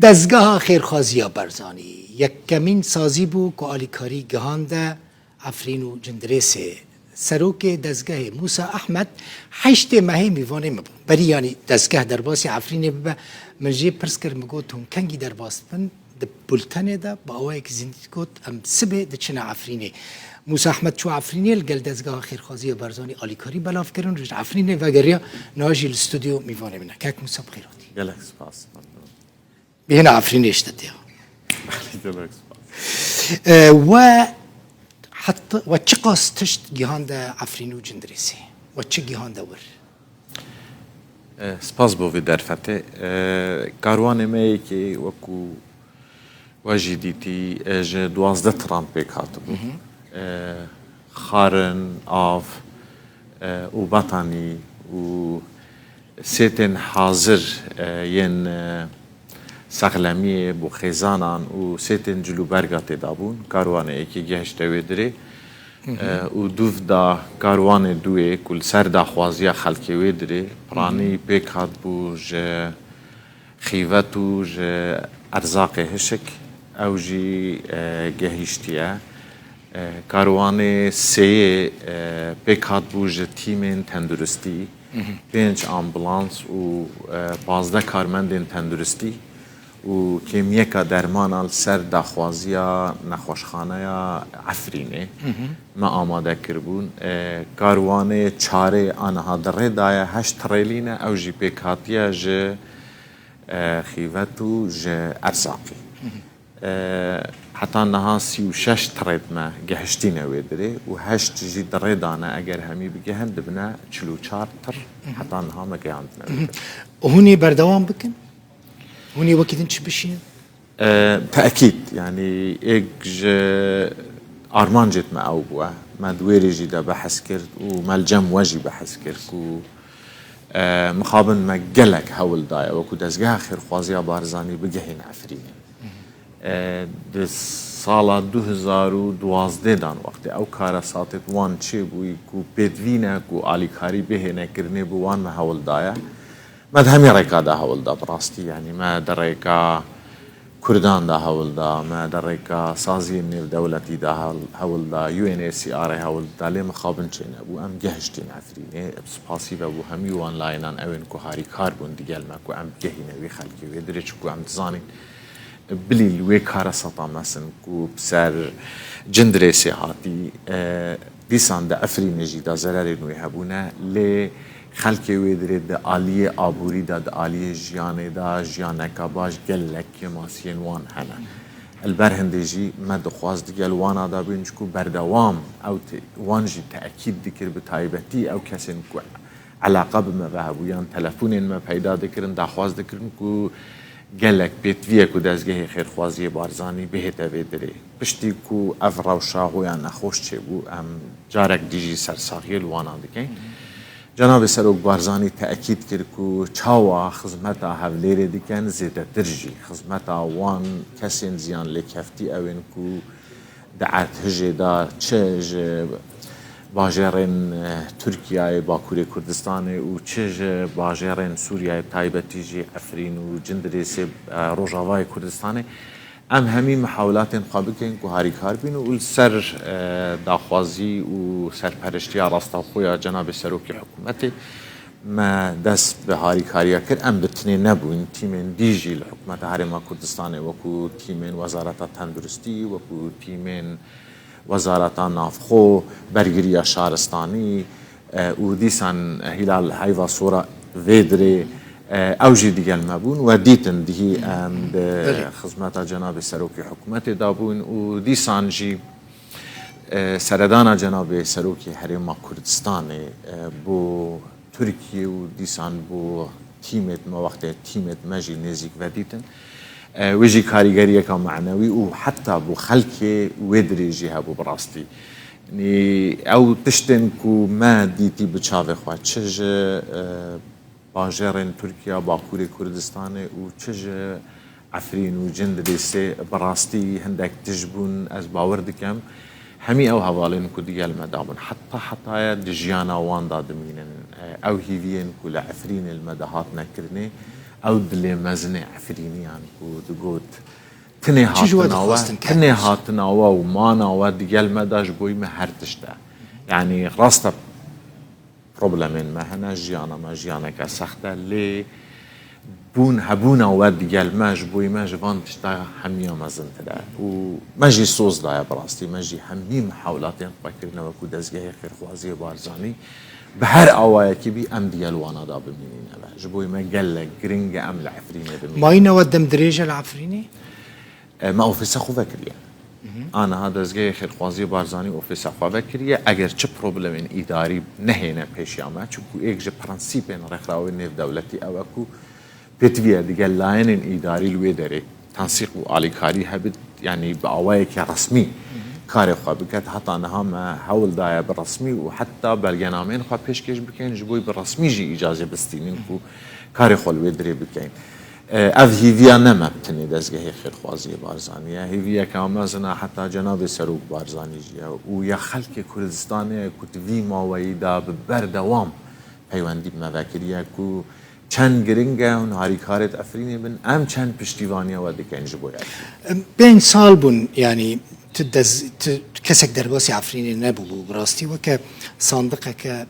دزگاه خیرخوازیا برزانی یک کمین سازی بو که آلیکاری گهانده عفرین و جندرسه سروک دزگاه موسی احمد 8 ماه میوانه مبون بری یعنی دزگاه درباسی عفرین به منجی پرس کر مگو تون کنگی درباس بند ده بلتنه ده با اوه که زندید کت ام سبه ده چنه عفرینه موسی احمد چو عفرینه لگل دزگاه خیرخوازی برزانی آلیکاری بلاف کرن رج عفرینه و گریا ناجی الاستودیو میوانه منه که موسی بخیراتی گلک سپاس بهنا عفرینه اشتدیه گلک سپاس و حتى وچه قاس تشت جهان ده عفرینو جندرسي وچه جهان ده ور سپاس بو في درفته کاروان می که وکو واجی دیتی اج 12 تران پیک هاتبو خارن آف و بطانی و سیتن حاضر ین سقلمیه بو خیزانان و سیتن جلو برگات دابون کاروانه ایکی گهشته ویدره و دوف دا کاروان دوی کل سر دا خوازیا خلکی ویدره پرانی پیک هات بو جه خیوتو جه ارزاق هشک او جی گهشتیه کاروان سه پیک هات بو جه تیمین تندرستی 5 آمبولانس و 15 کارمندین تندرستی و کمیکا درمان سر داخوازیا نخوشخانه عفرینه ما آماده کربون کاروان چاره آنها دره دایه 8 تریلینه او جی پیکاتیا جه خیوتو جه ارزاقی حتی نها 36 ترید ما گهشتینه ویدره و 8 جی دره دانه اگر همی بگهند بنا 44 تر حتی نها ما گهاندنه ویدره وهوني بردوام بكن هوني وقت انت بشين تأكيد يعني إيج أرمان جت ما أوبوا ما دويري جدا بحث كرت وما الجم واجي بحث كرت و مخابن ما جلك هول دايا وكو دزجها خير خوازيا بارزاني بجهين عفريني سالا 2012 دان وقت او کارا ساتت وان چه بوی کو بدوینه کو آلیکاری بهنه کرنه بوان ما هول دایا ما ده همي ريكا دا هول دا براستي يعني ما در ريكا كردان دا هول دا ما در ريكا سازي النيل دولتي دا هول دا UNHCR هول دا لي مخابن چين ابو ام جهشتين عفرينه بسپاسي ابو همي وان لاينان اوين كو هاري كاربون ديگل ما كو ام جهينه وي خلقي وي دريچ كو ام تزانين بلي وي كارا سطا مثلا كو بسر جندري سيهاتي ديسان دا عفرينه جي دا زرار نوي هبونه لي خلقی ویدرید د عالیه آبوری د عالیه جیانه دا جیانه کباش گلک ماسین وان هنه البرهندجی ما دخواز دیگل وانا دا بینج کو بردوام او وانجی تأکید دکر بتایبتی او کسین کو علاقه بما بهبویان تلفونین ما پیدا دکرن دخواز دکرن کو گلک بیتویه کو دزگه خیرخوازی بارزانی بهت ویدره پشتی کو افرا و شاهویان نخوش چه بو ام جارک دیجی سرساقی الوانا دکن جناب سروک بارزانی تأکید کرد که چاوا خدمتا هفلیر دیکن زیده درجی خدمتا وان کسین زیان لکفتی اوین که دعات هجه دا چه باجرین ترکیه باکوری کردستان و چه باجرین سوریه تایبتی جی افرین و جندریس روجاوای کردستان ام همین محاولات قابلن که هاری کار بین و سر داخوازی و سرپرشتی راستا خویا جناب سروکی حکومتی ما دست به هاری کاریا کرد ام بتنی نبود تیمن دیجی الحکومت هرما کردستان وکو تیمن وزارت تندرستی وکو تیمن وزارت نافخو برگری شهرستانی و دیسان هلال هایوا صورة ویدری اوجی دیگل مبون و دیتن دیهی ام به خدمت جناب سروکی حکومت دابون و دیسان جی سردان جناب سروکی حریم کردستان بو ترکیه و دیسان بو تیمت ما وقت تیمت مجی نزیک و دیتن ویجی کاریگری که معنوی و حتی بو خلک ودری جیها بو براستی نی او تشتن کو ما دیتی بچاوه خواه چج باجرین ترکیه باکوری کردستان و چج عفرین و جندریس براستی هندک تجبون از باور دکم همی او حوالین کو دیگل مدامن حتی دجیانا وان دادمینن او هیوین کو لعفرین المدهات نکرنه او دلي مزنع عفريني يعني ودقوت چی جواد خواستن کرد؟ تنه هاتناوا ومانا وديال مداش بوي ما هرتشتا يعني راستا بروبلمين ما هنا جيانا ما جيانا كسخته لي بون هبونا وديال ماج بوي ماج فانتشتا حميا مزنت دا وماجي صوص دا يا براستي ماجي حمي محاولاتين فكرنا وكو دزگاه خير خوازي بارزاني بهر اوايكي بي ام ديال وانا دا بمينين ابا جبوي ما قال جرينج ام العفرينه بمينين ما ينودم دريجه العفريني ما اوفيسا خو فكريه انا هذا زغي خير خوازي بارزاني اوفيسا خو فكريه اگر چه بروبلم اداري نهينا پیشياما چكو ايك جه برانسيبن رخراوي نيف دولتي او اكو بيتويا ديال لاين اداري الويدري تنسيق واليكاري هبت يعني باوايك رسمي كاري خو بكات حتى انا ما حول دايا بالرسمي وحتى بالجنامين خو بيشكش بكين جبوي بالرسمي جي اجازه بستينين كو كاري خو الويدري بكين اف هيفيا نما بتني دزگه خير خوازي بارزانيه هيفيا كامازنا حتى جناب سروق بارزاني جيا ويا خلق كردستان كتوي ما ويدا ببردوام پیوندی مذاکریه کو چند گرینگه و هاریکارت افرینی بن ام چند پشتیوانی و دکنج باید بين سال بون يعني كسك درباسي عفريني نبولو براستي وكا صندقة كا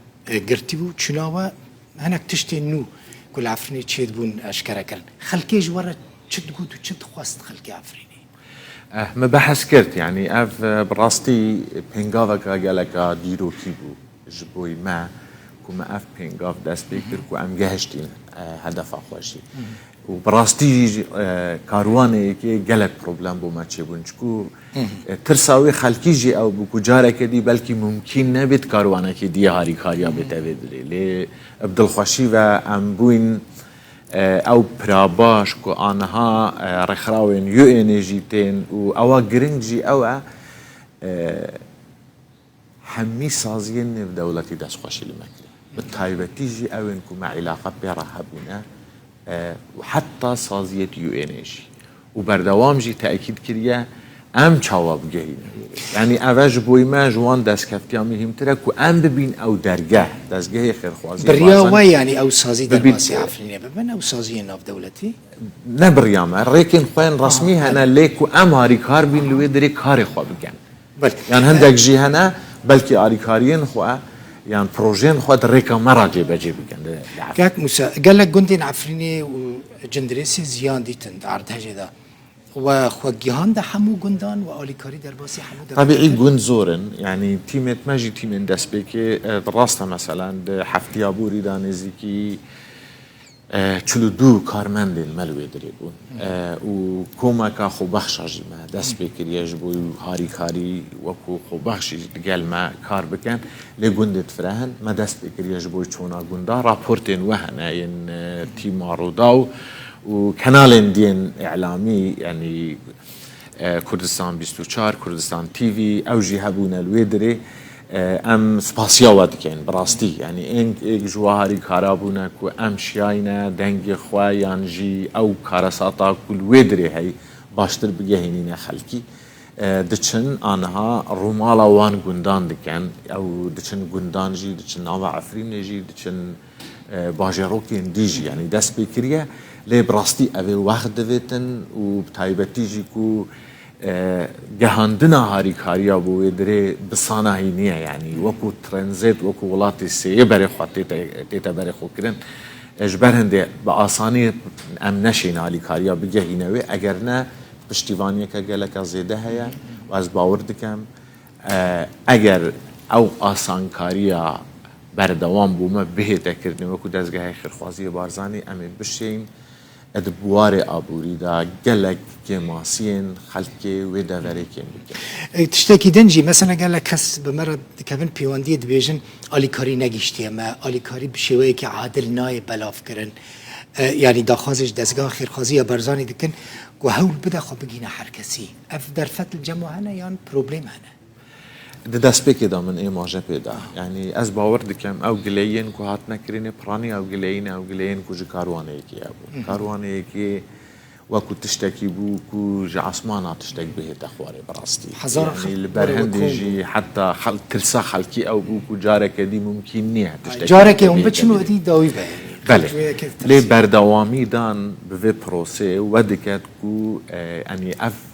قرتي بو چناوا هناك تشتي نو كل عفريني تشيد بون اشكرا كرن خلقي جوارا تشد قوت و تشد خواست خلقي عفريني ما بحث كرت يعني اف براستي بينغافا كا قالكا ديرو كيبو جبوي ما كما اف بينغاف دست بيكر كو ام جهشتين هدف خوشي وبراستي كاروانه كي قلب بروبلم بو ما تشبونچكو ترساوي خلقيجي او بو جاره كدي بلكي ممكن نبت كاروانه كي دي هاري كاريا بتودري لي عبد الخوشي و ام بوين او براباش كو انها رخراوين يو انرجيتين او جرينجي او حمي سازين في دولتي داس خوشي المكري بالتايبتيجي او انكم مع علاقه برهبونا وحتى سازية يو انرجي وبردوام جي تأكيد كريا ام چاواب گهين يعني اواج بوي ما جوان دست كفتيا مهم ترك و ام ببين او درگاه دستگاه خير خوازي برياوة يعني او سازي درباسي عفريني ببن او سازي ناف دولتي نه برياما ريكن خوين رسمي هنا ليكو ام هاري كار بين لوي دري كاري خوا بگن يعني هندك جي هنا بلكي هاري كاريين خوا يعني بروجين خوا ريكا مراجي بجي بگن كاك موسى قال لك قندين عفريني وجندريسي زيان ديتن عرض هجدا وخوا جيهان ده حمو قندان وآليكاري درباسي حمو طبيعي قند زورن يعني تيمت ماجي تيمن دست بيكي راستا مثلا حفتيا بوري دانيزيكي چلو دو کارمندین ملوی داری بون و کمک خو بخشی ما دست بکریش بوی هاری کاری و خو بخشی دگل ما کار بکن لگوندت فرهن ما دست بکریش بوی چونا گوندا راپورتین وهنا این تیم روداو و کانال دین اعلامی يعني كردستان 24 كردستان تي في او جي هبونا الويدري ام سپاسیا ودکن براستی يعني انك جواهری کارابونا کو ام شیاینا دنگ خوایان جی او کارساتا کل ویدری هی باشتر بگهینین خلکی دچن آنها رومالا وان گندان دکن او دچن گندان جی دچن ناوا عفرین جی دچن باجروکین دیجی يعني دست بکریه لی براستی اوی وقت دویتن و بتایبتی جی کو جهاندنا هاری کاریا بوی دره بسانهی نیه يعني وكو ترانزيت وكو ولاتي سيبري خواتی تیتا بری خو کرن اجبرهنده بآسانی ام نشین هاری کاریا بگهینوی اگر نه پشتیوانی که گلک زیده هیا و از باور دکم اگر او آسان کاریا بردوام بوما به تکرنی وكو دزگاه خیرخوازی بارزانی امین بشین ادبوار آبوری دا گلک که ماسین خلقی و داوری کن بکن تشتكي دنجي مثلا قال لك كس بمرض كابن بيواندي دبيجن آليكاري نگشتي ما آليكاري بشوي كي عادل ناي بلاف كرن يعني داخازش دزگاه خيرخازي برزاني دكن وهول بدا خو بگينا حركسي اف درفت الجمع هنا يعني بروبليم هنا دست بكده من ايه ماجه بيدا يعني از باور دكم او گلين کو هات نکرینه پرانی او گلين کو جکاروانه کی ابو کاروانه کی وكو تشتكي بو كو جعسمانا تشتكي به تخواري براستي يعني البرهند يجي حتى تلسا خلكي او بو كو جارك دي ممكن نيه تشتكي جارك هم بتشنو دي داوي بله لی بردوامی دان به پروسه و دکت کو یعنی اف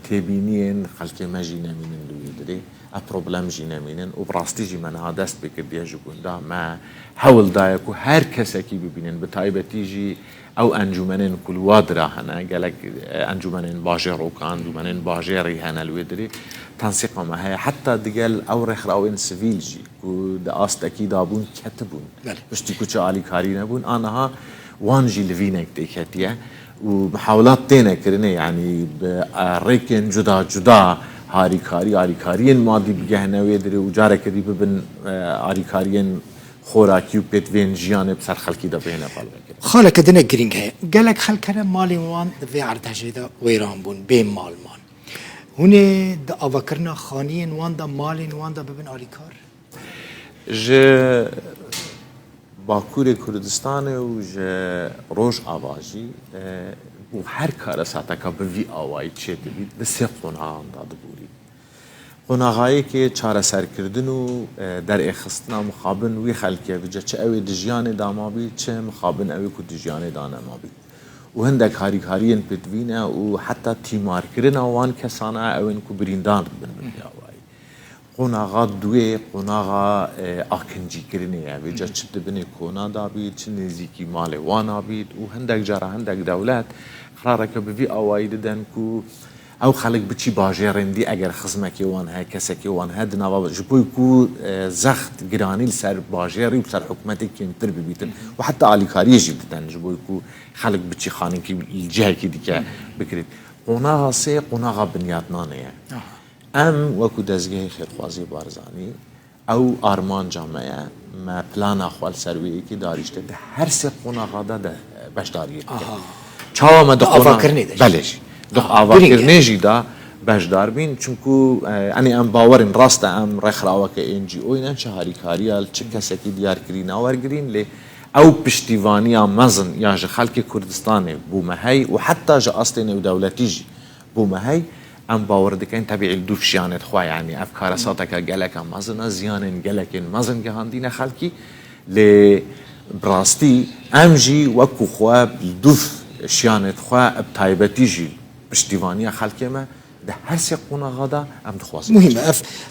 تبینین خلک مجی نمینن دویدری اف پروبلم جی نمینن و براستی جی من دست بکردی جبوندا ما حول دای کو هر کسی کی ببینن به تایبتی جی او انجمنن کل وادرا هنا قالك انجمنن باجر وكان انجمنن باجر هنا الودري تنسيق ما هي حتى دقال او رخراوين سيفيل جي كو داست اكيد ابون كتبون مش تيكو علي كارينا بون انا ها وانجي لفينك ديكتيا ومحاولات تينا كرني يعني ريكن جدا هاري كاريين ماضي بجهنا ويدري وجارك دي ببن هاري كاريين خوراکی و پتوین جیانه بسر خلکی دا بینه بالبکر خاله کدنه گرینگ هی گلک خلکره مالی وان دوی ارتجه دا ویران بون بین مال مان هونه دا آوکرنا خانین وان دا مالین وان دا ببین آلیکار جه باکور کردستان و جه روش آواجی و هر کار ساعتا که بوی آوائی چه بید بسیار قناعان داده بوری قناغایی که چاره سر کردن و در اخستنا مخابن وی خلکیه بجا چه اوی دجیان داما بید چه مخابن اوی که دجیان دانا ما بید و هندک هاریکارین پدوینه و حتی تیمار کرن وان کسانه اوین که بریندان بن بلیاوی قناغا دوی قناغا آکنجی کرنه بجا چه دبنه کونا دا بید چه نزیکی مال وانا بید و هندک جاره هندک دولت قراره که بوی آوائی ددن که او خلق بچی باجرین دی اگر خزمکی وان ها کسکی وان ها دنوا جبوی کو زخت گرانی سر باجری و سر حکومتی که انتر ببیتن و حتی آلیکاری جدیدن جبوی کو خلق بچی خانه کی الجه کی دیگه بکرید قناغا سه قناغا بنیادنانه ام وکو دزگه خیرخوازی بارزانی او آرمان جامعه ما پلان اخوال سروی کی داریشته ده هر سه قناغا ده بشداریه چاوا ما آفا کرنی ده بلش دخ آواکرنه جدا بجدار بین چونکو انی ام باورن راست ام رخراوه که انجی اوینن چه هاریکاریال چه کسی که دیار کرین آورگرین لی او پشتیوانی مزن یا جه خلق کردستان بومهی و حتی جه اصلین و دولتی جی بومهی ام باور دکن طبیعی الدوف شیانت خواه یعنی افکار ساتا که گلک مزن زیانن گلک مزن گهاندین خلقی لی براستی ام جی وکو خواه الدوف شیانت خواه ابتایبتی جی پشتیوانی خلک ما ده هر سه قناغا دا ام دخواست مهمه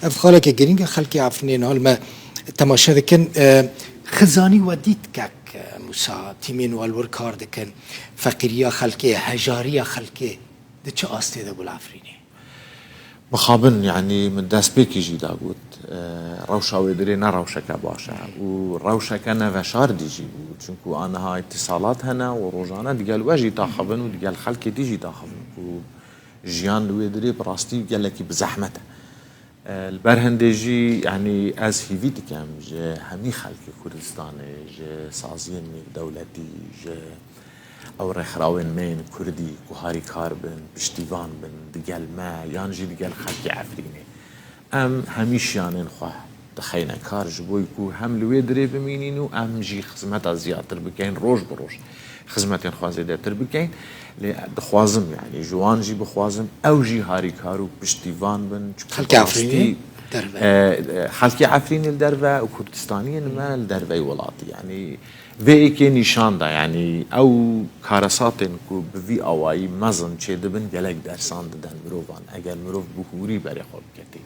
اف خالك گرینگ خلکی عفنین حال ما تماشا دکن خزانی و دید کک موسا تیمین والور کار دکن فقیریا خلکی هجاریا خلکی ده چه آسته ده بول عفرینی مخابن يعني من دست بيكي جي داود روشا ويدري نروشك باشا وروشك نفشار دي جي چونكو انا هاي اتصالات هنا وروجانا ديال واجي تاخبن وديال خلق دي تاخبن جيان ويدري براستي قال لك بزحمته البرهندجي يعني از هيفيت كام جي همي خلق كردستان جي سازين دولتي جي او رخراوين مين كردي كوهاري كاربن بشتيفان بن دقال ما يانجي دقال خلقي عفريني ام هميش يانين خواه دخينا كار جبوي كو هم لويدري بمينينو ام جي خزمتا زيادتر بكين روش بروش خزمتين خوازي داتر بكين دخوازم يعني جوان جي بخوازم او جي هاري كارو بشتيفان بن خلقي عفريني خلقي عفريني الدربة وكردستانيا ما الدربة ولاتي يعني وی که نشان ده یعنی او کارساتن کو بوی آوایی مزن چه دبن گلک درسان دادن مروفان اگر مروف بخوری بری خوب کتی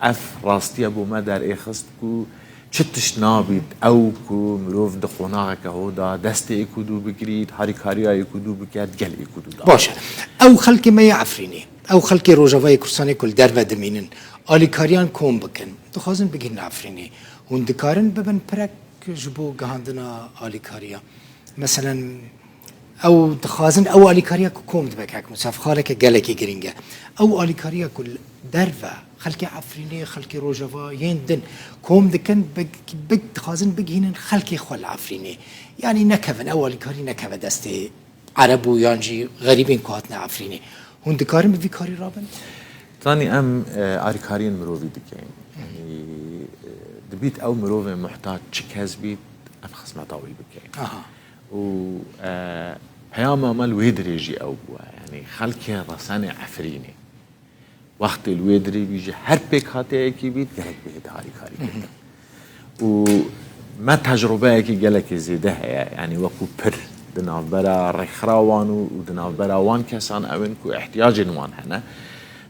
اف راستی ابو ما در اخست کو چتش نابید او کو مروف دخوناغ که هودا دست اکودو بگرید هاریکاری اکودو بکرد گل اکودو دا باشه او خلک ما عفرینی او خلک روجاوای کرسانی کل در و دمینن آلیکاریان کوم بکن دخوازن بگین عفرینی هون دکارن ببن پرک جبو جهاندنا آلیکاریا مثلا او دخوازن او آلیکاریا کوم دبکک مساف خالک گلکی گرینگه او آلیکاریا کل دروا خلک عفرینی خلک روجوا یندن کوم دکن بگ دخوازن بگینن خلک خل عفرینی یعنی نکفن او آلیکاری نکفن دست عربو یانجی غریبین کواتنا عفرینی هون دکارن بی کاری رابن ثاني ام آلیکارین مروی دکین یعنی دبيت او مروف محتاج تشكاز بيت ام خصمت اوي بكين و هياما مال ويدري يجي او بوا يعني خلك رساني عفريني وقت الويدري بيجي هر بيك هاتي اكي بيت قالك بيت هاري كاري و ما تجربه کی گلک زیده هیا یعنی وکو پر دنابرا رخراوان و دنابرا وان کسان اوین کو احتیاج وان هنه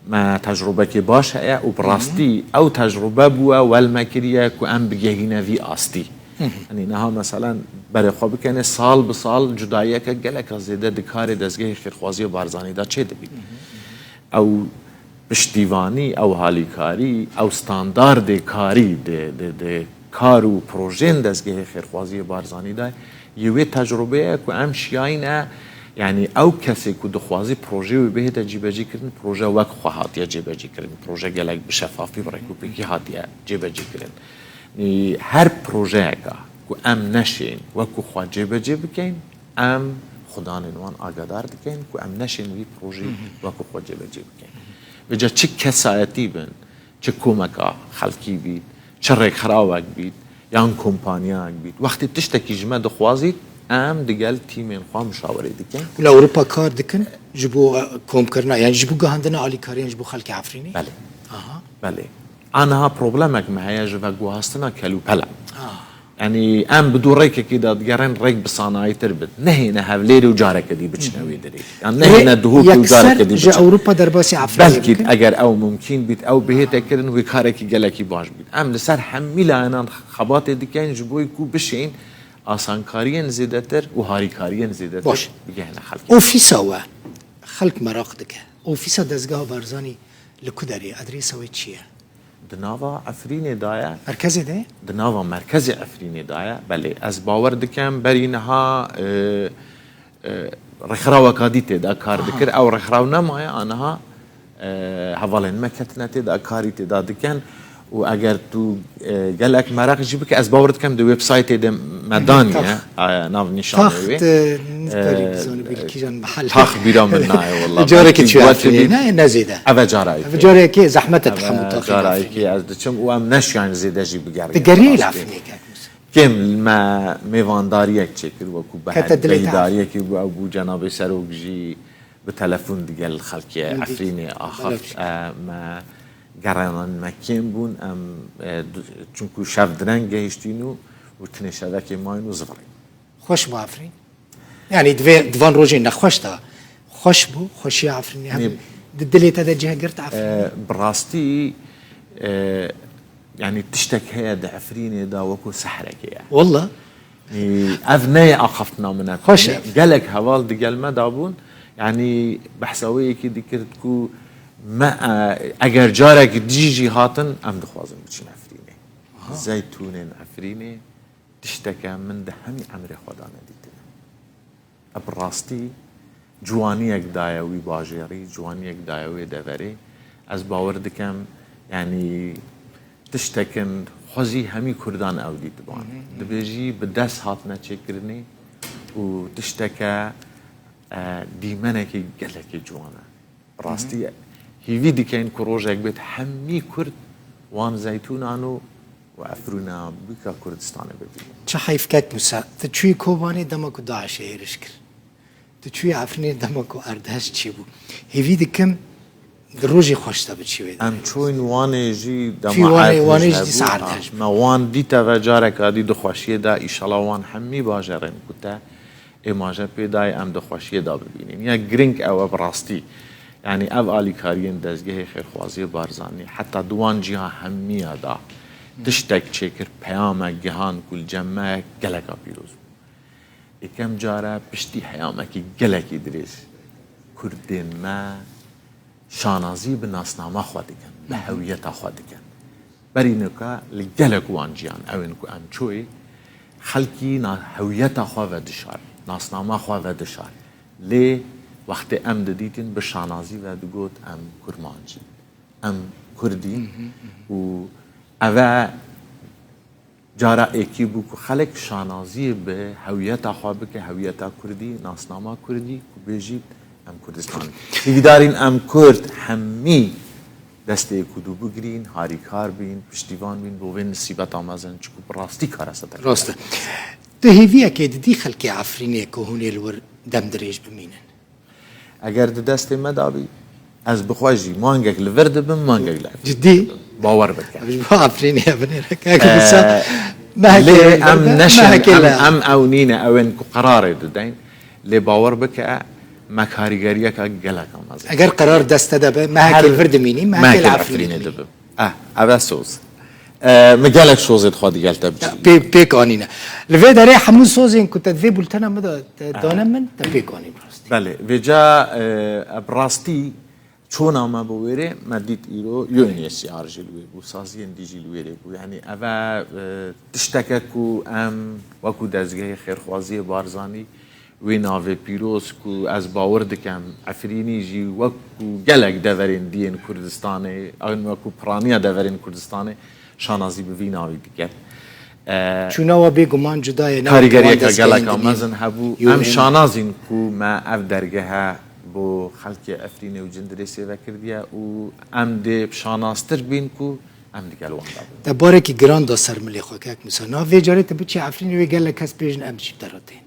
ما تجربه کی باش هیا و براستی او تجربه بوا والمکریه کو ام بگهینه وی آستی یعنی نها مثلا برای خواب کنه سال به سال جدایه که گلک زیده دکار دزگه خیرخوازی و بارزانی دا چه دبید او پشتیوانی او حالیکاری او ستاندارد کاری ده کار و پروژه دزگه خیرخوازی و بارزانی دا یوی تجربه که ام شیاینه یعنی او کسی که دخوازی پروژه و بهت جیبجی کردن پروژه وک خواهاتیه جیبجی کردن پروژه گلک بشفافی برای که بگی هاتیه جیبجی کردن هر پروژه که ام نشین وکو خواه جیبجی بکن ام خدا نوان آگادار دکن که ام نشین وی پروژه وکو خواه جیبجی بکن بجا چه کسایتی بین چه کمکا خلقی بید چه ریک خراوک بید یا ان کمپانیاک بید وقتی تشتکی جمع دخوازید ام دیگل تیمین خواه مشاوره دکن ولا اوروبا کار دکن جبو کوم کرنا یعنی جبو گهاندنا عالی کاری جبو خلق عفرینی بله بله آنها پروبلمک معايا جوا جواستنا كلو بلا يعني ام بدو ريك كده دقرن ريك بصناعي تربت نهينا هفليري وجارك دي بتشنوي دري يعني نهينا دهوك وجارك دي جا اوروبا درباسي عفريني بلكي اگر او ممكن بيت او بهيت كرن وكارك جلكي باش بيت ام لسر حميلا انا خبات دي كان جبوي كو بشين آسانکارین زیادتر و هاریکارین زیادتر باش بگه هنه خلق اوفیسا و خلق مراق دکه اوفیسا دزگاه بارزانی لکوداری ادریس و چیه دناوا عفرین دایا مرکز ده دناوا مرکز عفرین دایا بله از باور دکم برینها رخراو کادیت دا کار دکر او رخراو نمای آنها حوالین مکتنت دا کاریت دا دکن و اگر تو گلک مرق جیب که از باور دکم دو وبسایت ده مدانیه ناو نشانه تخت نتاری بزنی بیلکی جان محل تخت بیرام نای والله جاره که چی عفرینی نه نزیده اوه جارایی اوه جاره که زحمت تخمو تاخی جارایی که از دچم و ام نشیان زیده جی بگرگی دگری لفنی کم ما میوانداری یک چکر و کو به بیداری که بو جناب سروک جی به تلفن دیگه الخلق عفرینی آخر ما گرانان مکیم بون ام چونکو شب درنگ گهشتینو و تنشده که ماینو زفرین خوش بو عفرین یعنی دوان روژی نخوش تا خوش بو خوشی عفرینی هم دلیت ده جه گرت عفرینی براستی يعني تشتك هي ده عفريني ده وكو سحرك يعني والله أذني أخفتنا منك خوش قالك هوال دي قال ما دابون يعني بحسوي كده كرتكو ما أجر جارك ديجي هاتن أم دخوازن بتشين عفريني زيتون عفريني تشتكى من ده همي عمري خدانا ديتنا أبراستي جوانيك دايوي باجيري جوانيك دايوي دفري از باور دكم يعني تشتكن خوزي همي كردان او دي طبعا دبيجي بدس هاتنا تشكرني وتشتكى ديمانكي قالكي جوانا راستي هيفي دي كاين كروجك بيت همي كرد وان زيتونانو وعفرونا بكا كردستان ببين چه حيف كات موسى تشوي كوباني دمكو داعش يرشكر تشوي عفرني دمكو اردهش تشيبو هيفي دي كم دروجي خوشتا بتشوي ام چوين وانه جي وانه جي ساعتش ما وان دي تفجارك ادي دخوشيه دا ان شاء الله وان حمي باجرن كنت اماجه بيداي ام دخوشيه دا ببينين يا جرينك او براستي يعني اف الي كارين دزگه خير خوازي بارزاني حتى دوان جيها هميه دا تشتك چكر پیام جهان كل جمع گلكا بيروز كم جاره پشتی حیامکی گلکی دریس کردین ما شانازی به ناسنامه خود کن به هویت خود کن برای نکه لگلک وانجیان اوین که ام چوی خلکی هویت خود و دشار ناسنامه خود و دشار لی وقت ام ددیتین به شانازی و دگوت ام کرمانجی ام کردی و اوه جارا اکی بو که خلق شانازی به هویت خواه بکه هویت کردی ناسنامه کردی که بیجید ام کردستان دیدارین ام کرد همی دسته کدو بگرین هاریکار بین پشتیوان بین بوین نصیبت آمازن چکو براستی کار است راسته ده هیوی اکه دی خلقی عفرینی که هونی الور دم دریج بمینن اگر ده دسته مدابی از بخواجی مانگک لورد بم مانگک لورد جدی باور بکن مش عفريني يا بني رك ليه ام نشن ام اونينا اوين قرار ددين لي باور بك ما كاريگريا کا گلا کام از اگر قرار دست دبه ما هکل فرد مینی ما هکل عفرینه دبه اول سوز مجالك شوزت خادي قالت بيك انينا لفي داري حمون سوزين كنت ذي بولتنا مدى دانا من تبيك اني براستي بله وجا براستي چونا ما بويره ما ديت ايرو يونيس يارجلوي وسازين ديجلوي بو يعني اوا تشتككو ام وكو دزگه خيرخوازي بارزاني ويناوي بيروس كو از باور دكم عفريني جي وكو گلك دورين دين كردستاني اون وكو پرانيا دورين كردستاني شانازي بويناوي دكم چونا و بيگمان جدای کارگری که گلک آمازن هبو ام شانازين كو ما اف درگه بو خلق افرینه و جندرسي وکردیه و ام ده شاناستر بین کو ام دیگه الوان دابون دباره که گران دا سرملی خوکک مثلا ناوی جاره تبچی عفرینه و گلک هست بیجن ام چیب دراتین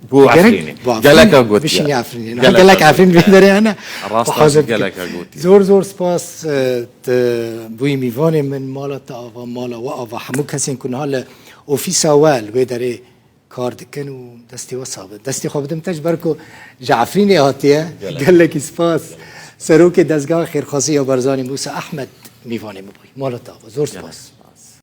بو عفرینه گلک گوتیا بشینی عفرینه گلک عفرینه بینداری انا راست گلک گوتیا زور سپاس بوی میوان من مالا تا آوا مالا و آوا همو کسی کنه حال اوفیس اول و داره کار دکن و دستی و ثابت دستی خوابتم تج برکو جعفرینه هاتیه گلک سپاس سروک دزگاه خیرخواسی یا برزانی موسی احمد میوان مبوی مالا تا آوا زور سپاس